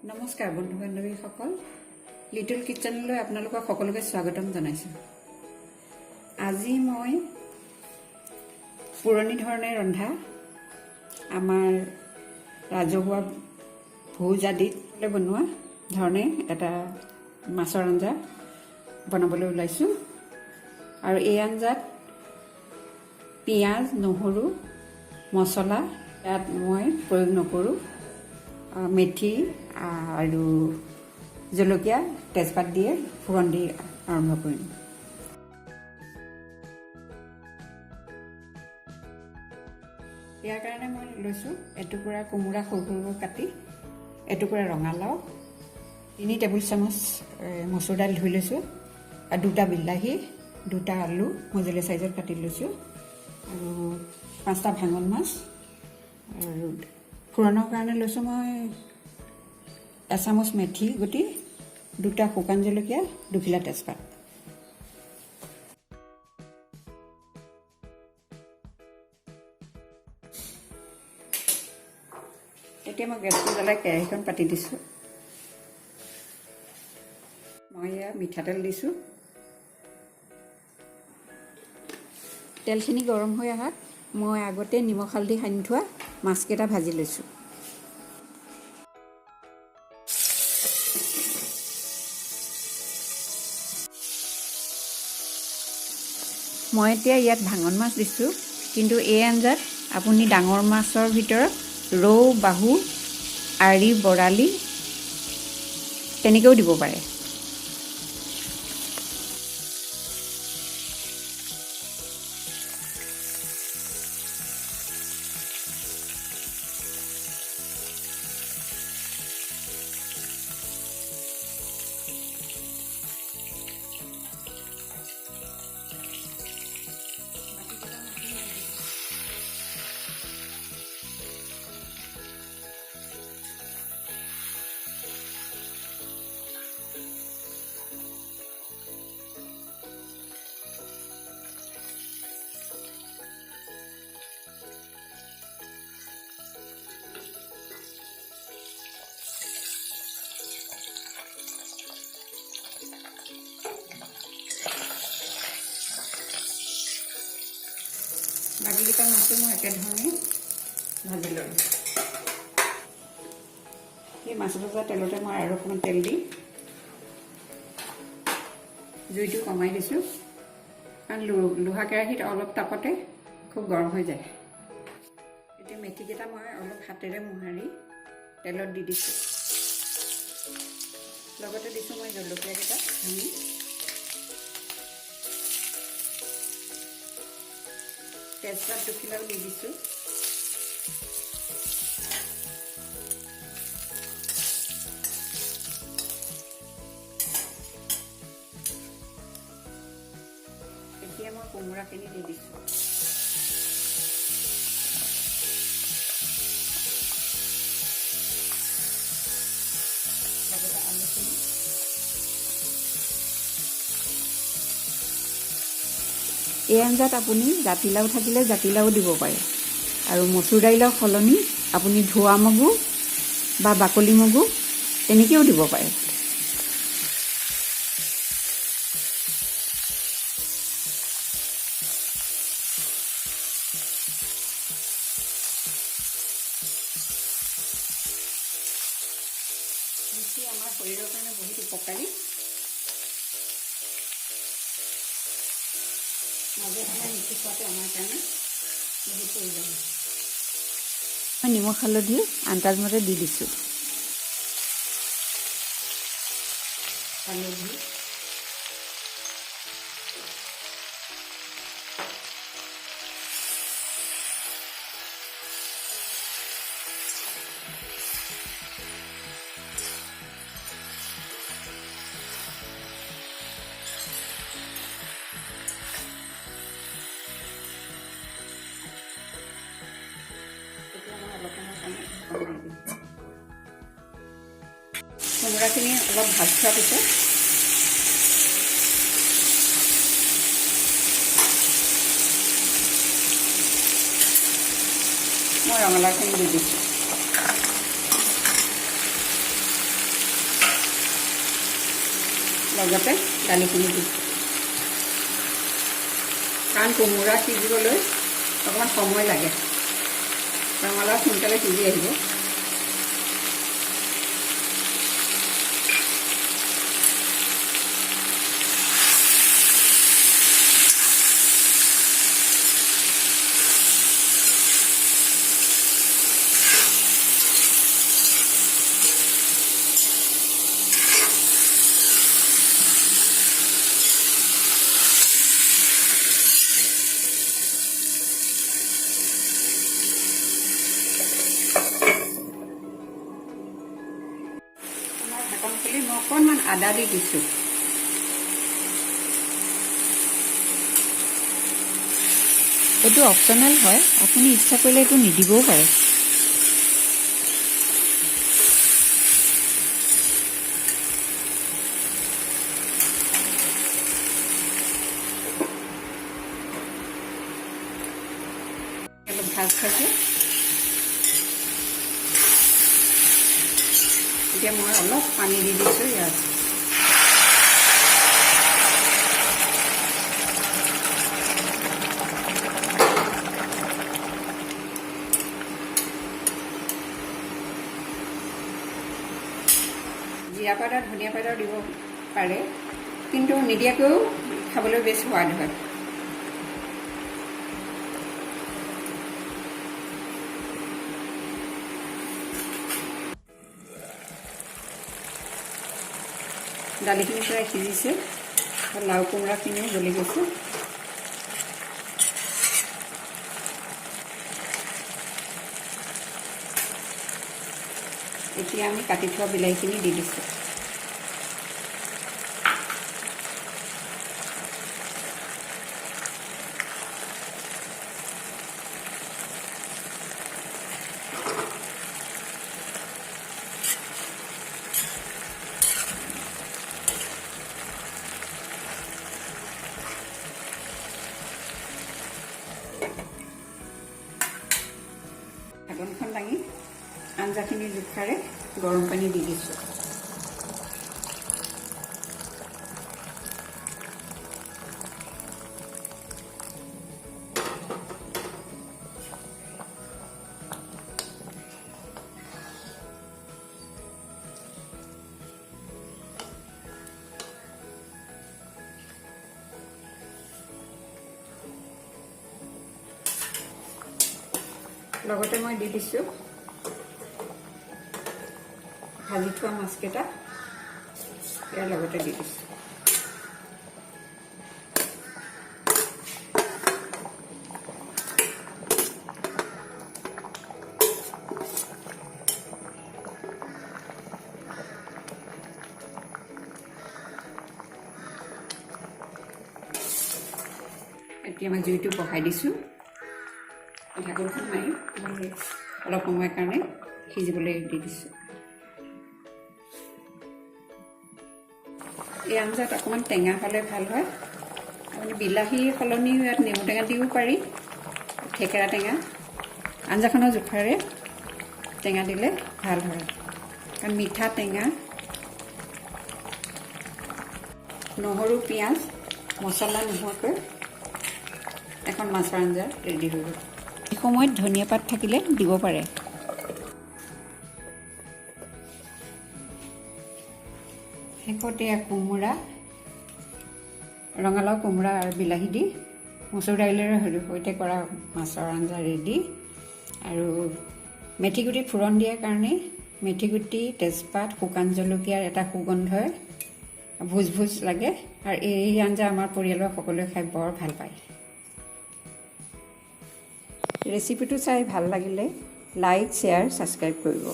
নমস্কাৰ বন্ধু বান্ধৱীসকল, লিটল কিচেনলৈ আপোনালোকক সকলোকে স্বাগতম জনাইছোঁ। আজি মই পুৰণি ধৰণে ৰন্ধা আমাৰ ৰাজহুৱা ভোজ আদিত বনোৱা ধৰণে এটা মাছৰ আঞ্জা বনাবলৈ ওলাইছোঁ। আৰু এই আঞ্জাত পিঁয়াজ, নহৰু, মছলা ইয়াত মই প্ৰয়োগ নকৰোঁ। মেথি আৰু জলকীয়া, তেজপাত দিয়ে ফুৰণ দি আৰম্ভ কৰিম। ইয়াৰ কাৰণে মই লৈছোঁ এটুকুৰা কোমোৰা সৰু সৰুকৈ কাটি, এটুকুৰা ৰঙালাও, 3 টেবুল চামুচ মচুৰ দাইল ধুই লৈছোঁ, আৰু 2টা বিলাহী, 2টা আলু মজলীয়া চাইজত কাটি লৈছোঁ, আৰু 5টা ভাঙন মাছ। আৰু ফুৰণৰ কাৰণে লৈছোঁ মই এচামুচ মেথি গুটি, 2টা শুকান জলকীয়া, 2 খিলা তেজপাত। এতিয়া মই গেছটো জ্বলাই কেৰাহীখন পাতি দিছোঁ। মই ইয়াত মিঠাতেল দিছোঁ। তেলখিনি গৰম হৈ অহাত মই আগতে নিমখ হালধি সানি থোৱা মাছকেইটা ভাজি লৈছোঁ। মই এতিয়া ইয়াত ভাঙন মাছ দিছোঁ, কিন্তু এই আঞ্জাত আপুনি ডাঙৰ মাছৰ ভিতৰত ৰৌ, বাহু, আৰি, বৰালি তেনেকৈও দিব পাৰে। বাকীকেইটা মাছো মই একেধৰণে ভাজি ল'লোঁ। এই মাছ ভজা তেলতে মই আৰু অকণমান তেল দি জুইটো কমাই দিছোঁ, কাৰণ লোহা কেৰাহীত অলপ তাপতে খুব গৰম হৈ যায়। এতিয়া মেথিকেইটা মই অলপ হাতেৰে মোহাৰি তেলত দি দিছোঁ। লগতে দিছোঁ মই জলকীয়াকেইটা ভাঙি। তেজপাত 2 খিলাও দি দিছোঁ। এতিয়া মই কোমোৰাখিনি দি দিছোঁ। লগতে আলুখিনি। এই আঞ্জাত আপুনি জাতিলাও থাকিলে জাতিলাও দিব পাৰে, আৰু মচুৰ দাইলৰ সলনি আপুনি ধোৱা মগু বা বাকলি মগু তেনেকৈও দিব পাৰে। মেথি আমাৰ শৰীৰৰ কাৰণে বহুত উপকাৰী। মাজে সময়ে মেথি খোৱাটো আমাৰ কাৰণে বহুত প্ৰয়োজন। মই নিমখ হালধি আন্দাজমতে দি দিছোঁ। হালধি, কোমোৰাখিনি অলপ ভাজ খোৱাৰ পিছত মই ৰঙালাওখিনি দি দিছোঁ। লগতে দালিখিনি দিছোঁ কাৰণ কোমোৰা সিজিবলৈ অকণমান সময় লাগে ৰঙালাও সোনকালে সিজি আহিব মই অকণমান আদা দি দিছোঁ এইটো অপশ্যনেল হয় আপুনি ইচ্ছা কৰিলে এইটো নিদিবও পাৰে অলপ ভাজ খাইছোঁ এতিয়া মই অলপ পানী দি দিছোঁ ইয়াত জিৰা পাউডাৰ ধনিয়া পাউডাৰ দিব পাৰে কিন্তু নিদিয়াকৈও খাবলৈ বেছ সোৱাদ হয় দালিখিনি প্ৰায় সিজিছে লাও কোমোৰাখিনিও গলি গৈছে এতিয়া আমি কাটি থোৱা বিলাহীখিনি দি দিছোঁ ঢাকনখন দাঙি আঞ্জাখিনি জোখাৰে গৰম পানী দি দিছোঁ লগতে মই দি দিছোঁ ভাজি থোৱা মাছকেইটা ইয়াৰ লগতে দি দিছোঁ এতিয়া মই জুইটো বহাই দিছোঁ ঢাকনখন মাৰি অলপ সময়ৰ কাৰণে সিজিবলৈ দি দিছোঁ এই আঞ্জাত অকণমান টেঙা হ'লে ভাল হয় আপুনি বিলাহী সলনি ইয়াত নেমু টেঙা দিব পাৰি থেকেৰা টেঙা আঞ্জাখনৰ জোখাৰে টেঙা দিলে ভাল হয় কাৰণ মিঠা টেঙা নহৰু পিঁয়াজ মছলা নোহোৱাকৈ এখন মাছৰ আঞ্জা ৰেডি হৈ গ'ল এই সময়ত ধনিয়া পাত থাকিলে দিব পাৰে শেষতে কোমোৰা ৰঙালাও কোমোৰা আৰু বিলাহী দি মচুৰ দাইলেৰে সৈতে কৰা মাছৰ আঞ্জা ৰেডি আৰু মেথিগুটি ফুৰণ দিয়াৰ কাৰণে মেথিগুটি তেজপাত শুকান জলকীয়াৰ এটা সুগন্ধই ভোজ ভোজ লাগে আৰু এই আঞ্জা আমাৰ পৰিয়ালৰ সকলোৱে খাই বৰ ভাল পায় ৰেচিপিটো চাই ভাল লাগিলে লাইক শ্বেয়াৰ ছাবস্ক্ৰাইব কৰিব